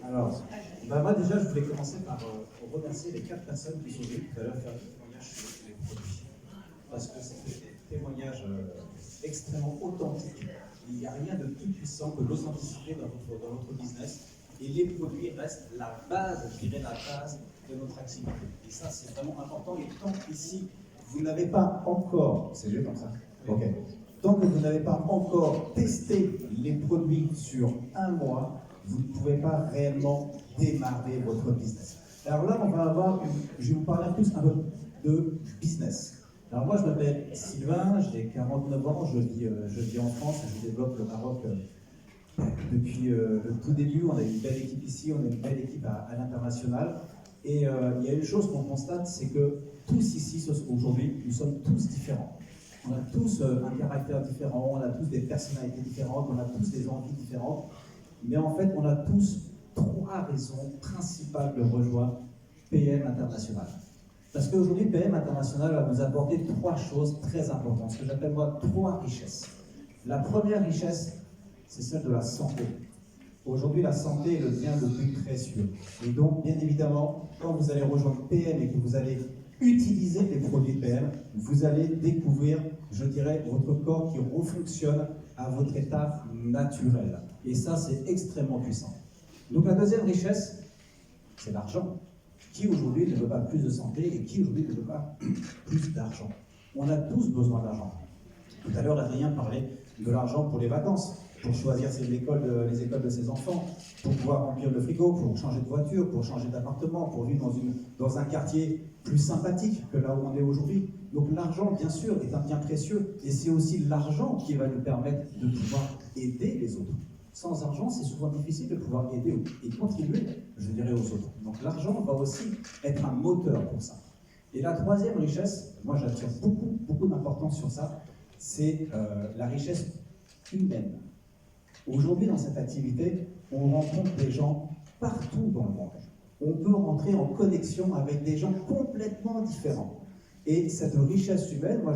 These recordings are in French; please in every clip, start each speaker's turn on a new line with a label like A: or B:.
A: Alors, moi déjà, je voulais commencer par remercier les 4 personnes qui sont venues tout à l'heure faire des témoignages sur les produits. Parce que c'était des témoignages extrêmement authentiques. Il n'y a rien de plus puissant que l'authenticité dans votre business. Et les produits restent la base, je dirais la base de notre activité. Et ça, c'est vraiment important. Et tant qu'ici, vous n'avez pas encore, c'est juste comme ça, ok. Tant que vous n'avez pas encore testé les produits sur un mois, vous ne pouvez pas réellement démarrer votre business. Alors là, je vais vous parler plus un peu de business. Alors moi, je m'appelle Sylvain, j'ai 49 ans, je vis en France, je développe le Maroc depuis le tout début. On a une belle équipe ici, on a une belle équipe à l'international. Et il y a une chose qu'on constate, c'est que tous ici, aujourd'hui, nous sommes tous différents. On a tous un caractère différent, on a tous des personnalités différentes, on a tous des envies différentes. Mais en fait, on a tous 3 raisons principales de rejoindre PM International. Parce qu'aujourd'hui, PM International va nous apporter 3 choses très importantes, ce que j'appelle moi 3 richesses. La première richesse, c'est celle de la santé. Aujourd'hui, la santé est le bien le plus précieux. Et donc, bien évidemment, quand vous allez rejoindre PM et que vous allez utiliser les produits PM, vous allez découvrir, je dirais, votre corps qui refonctionne à votre état naturel. Et ça, c'est extrêmement puissant. Donc la deuxième richesse, c'est l'argent. Qui aujourd'hui ne veut pas plus de santé et qui aujourd'hui ne veut pas plus d'argent? On a tous besoin d'argent. Tout à l'heure, Adrien parlait de l'argent pour les vacances, pour choisir les écoles de ses enfants, pour pouvoir remplir le frigo, pour changer de voiture, pour changer d'appartement, pour vivre dans un quartier plus sympathique que là où on est aujourd'hui. Donc l'argent, bien sûr, est un bien précieux, et c'est aussi l'argent qui va nous permettre de pouvoir aider les autres. Sans argent, c'est souvent difficile de pouvoir aider et contribuer, je dirais, aux autres. Donc l'argent va aussi être un moteur pour ça. Et la troisième richesse, moi j'attire beaucoup d'importance sur ça, c'est la richesse humaine. Aujourd'hui, dans cette activité, on rencontre des gens partout dans le monde. On peut rentrer en connexion avec des gens complètement différents. Et cette richesse humaine, moi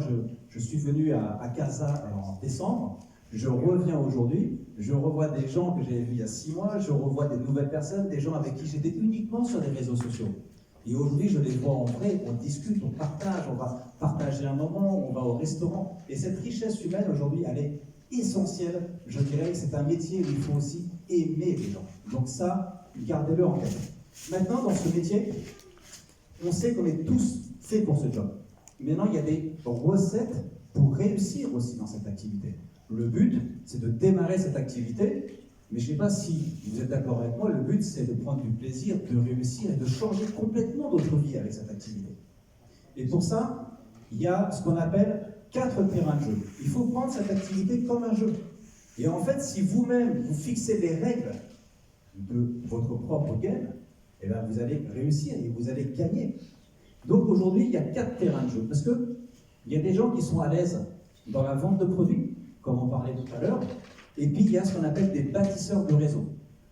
A: je suis venu à Casa en décembre, je reviens aujourd'hui, je revois des gens que j'avais vus il y a 6 mois, je revois des nouvelles personnes, des gens avec qui j'étais uniquement sur les réseaux sociaux. Et aujourd'hui, je les vois en vrai, on discute, on partage, on va partager un moment, on va au restaurant. Et cette richesse humaine, aujourd'hui, elle est essentielle. Je dirais que c'est un métier où il faut aussi aimer les gens. Donc ça, gardez-le en tête. Maintenant, dans ce métier, on sait qu'on est tous faits pour ce job. Maintenant, il y a des recettes pour réussir aussi dans cette activité. Le but, c'est de démarrer cette activité, mais je ne sais pas si vous êtes d'accord avec moi, le but, c'est de prendre du plaisir, de réussir et de changer complètement votre vie avec cette activité. Et pour ça, il y a ce qu'on appelle 4 terrains de jeu. Il faut prendre cette activité comme un jeu. Et en fait, si vous-même, vous fixez les règles de votre propre game, eh bien, vous allez réussir et vous allez gagner. Donc aujourd'hui, il y a 4 terrains de jeu. Parce qu'il y a des gens qui sont à l'aise dans la vente de produits, comme on parlait tout à l'heure, et puis il y a ce qu'on appelle des bâtisseurs de réseau.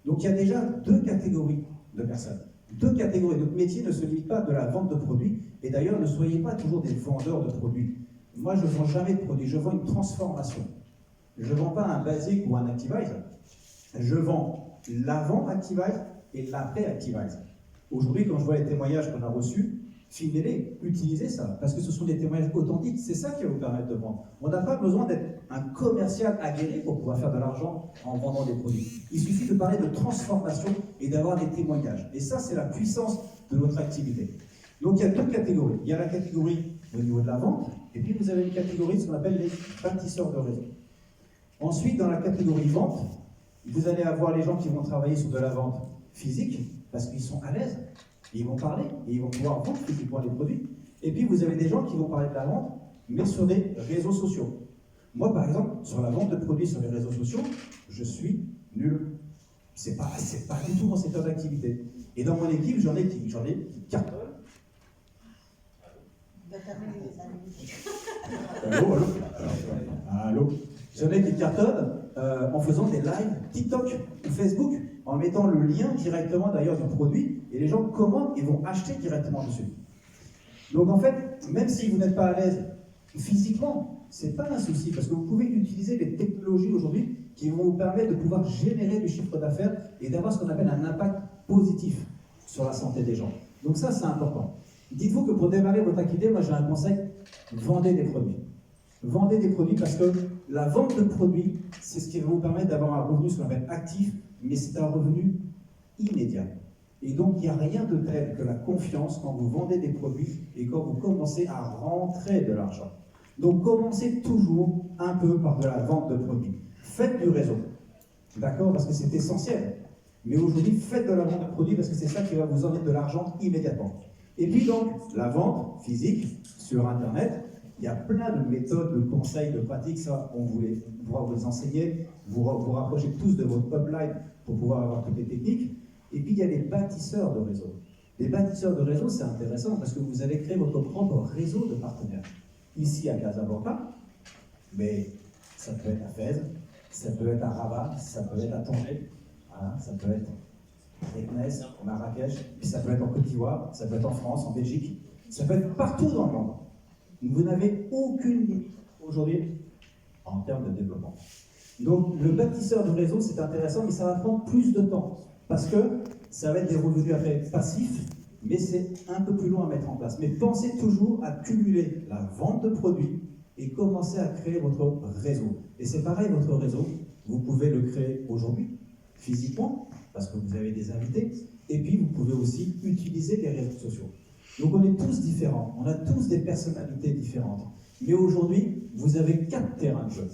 A: Donc il y a déjà 2 catégories de personnes. 2 catégories. Notre métier ne se limite pas de la vente de produits, et d'ailleurs ne soyez pas toujours des vendeurs de produits. Moi je ne vends jamais de produits, je vends une transformation. Je ne vends pas un basic ou un Activise, je vends l'avant Activise et l'après Activise. Aujourd'hui, quand je vois les témoignages qu'on a reçus, filmez-les, utilisez ça, parce que ce sont des témoignages authentiques, c'est ça qui va vous permettre de vendre. On n'a pas besoin d'être un commercial aguerri pour pouvoir faire de l'argent en vendant des produits. Il suffit de parler de transformation et d'avoir des témoignages. Et ça, c'est la puissance de notre activité. Donc il y a 2 catégories. Il y a la catégorie au niveau de la vente, et puis vous avez une catégorie, ce qu'on appelle les bâtisseurs de réseau. Ensuite, dans la catégorie vente, vous allez avoir les gens qui vont travailler sur de la vente physique, parce qu'ils sont à l'aise, et ils vont parler, et ils vont pouvoir vendre physiquement les produits. Et puis vous avez des gens qui vont parler de la vente, mais sur des réseaux sociaux. Moi, par exemple, sur la vente de produits sur les réseaux sociaux, je suis nul. C'est pas du tout mon secteur d'activité. Et dans mon équipe, j'en ai qui cartonnent. Allô. J'en ai qui cartonnent en faisant des lives TikTok ou Facebook, en mettant le lien directement d'ailleurs du produit, et les gens commandent et vont acheter directement dessus. Donc en fait, même si vous n'êtes pas à l'aise physiquement, c'est pas un souci, parce que vous pouvez utiliser les technologies technologies aujourd'hui qui vont vous permettre de pouvoir générer du chiffre d'affaires et d'avoir ce qu'on appelle un impact positif sur la santé des gens. Donc ça, c'est important. Dites-vous que pour démarrer votre activité, moi j'ai un conseil, vendez des produits. Vendez des produits parce que la vente de produits, c'est ce qui va vous permettre d'avoir un revenu, ce qu'on appelle actif, mais c'est un revenu immédiat. Et donc, il n'y a rien de tel que la confiance quand vous vendez des produits et quand vous commencez à rentrer de l'argent. Donc, commencez toujours un peu par de la vente de produits. Faites du réseau, d'accord? Parce que c'est essentiel. Mais aujourd'hui, faites de la vente de produits parce que c'est ça qui va vous emmener de l'argent immédiatement. Et puis donc, la vente physique sur Internet, il y a plein de méthodes, de conseils, de pratiques, ça, on pourra vous les enseigner, vous rapprocher tous de votre upline pour pouvoir avoir toutes les techniques. Et puis, il y a les bâtisseurs de réseau. Les bâtisseurs de réseau, c'est intéressant parce que vous allez créer votre propre réseau de partenaires. Ici, à Casablanca, mais ça peut être à Fès, ça peut être à Rabat, ça peut être à Tanger, voilà, ça peut être à Meknès, à Marrakech, puis ça peut être en Côte d'Ivoire, ça peut être en France, en Belgique, ça peut être partout dans le monde. Vous n'avez aucune limite aujourd'hui en termes de développement. Donc, le bâtisseur de réseau, c'est intéressant, mais ça va prendre plus de temps. Parce que ça va être des revenus après passifs, mais c'est un peu plus long à mettre en place. Mais pensez toujours à cumuler la vente de produits et commencer à créer votre réseau. Et c'est pareil, votre réseau, vous pouvez le créer aujourd'hui, physiquement, parce que vous avez des invités, et puis vous pouvez aussi utiliser les réseaux sociaux. Donc on est tous différents, on a tous des personnalités différentes. Mais aujourd'hui, vous avez 4 terrains de jeu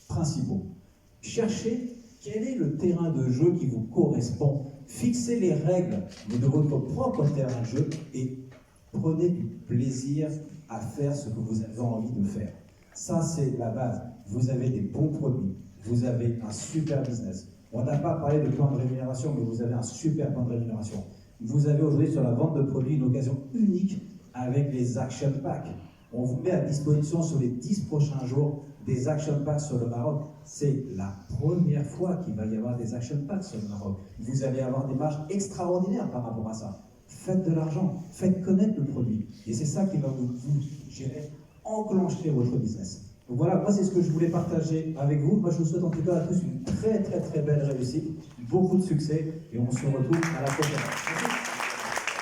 A: principaux. Cherchez quel est le terrain de jeu qui vous correspond. Fixez les règles de votre propre terrain de jeu et prenez du plaisir à faire ce que vous avez envie de faire. Ça, c'est la base. Vous avez des bons produits, vous avez un super business. On n'a pas parlé de plan de rémunération, mais vous avez un super plan de rémunération. Vous avez aujourd'hui sur la vente de produits une occasion unique avec les Action Packs. On vous met à disposition sur les 10 prochains jours des Action Packs sur le Maroc. C'est la première fois qu'il va y avoir des Action Packs sur le Maroc. Vous allez avoir des marges extraordinaires par rapport à ça. Faites de l'argent, faites connaître le produit. Et c'est ça qui va vous enclencher votre business. Donc voilà, moi c'est ce que je voulais partager avec vous. Moi je vous souhaite en tout cas à tous une très belle réussite, beaucoup de succès et on se retrouve à la prochaine. Merci.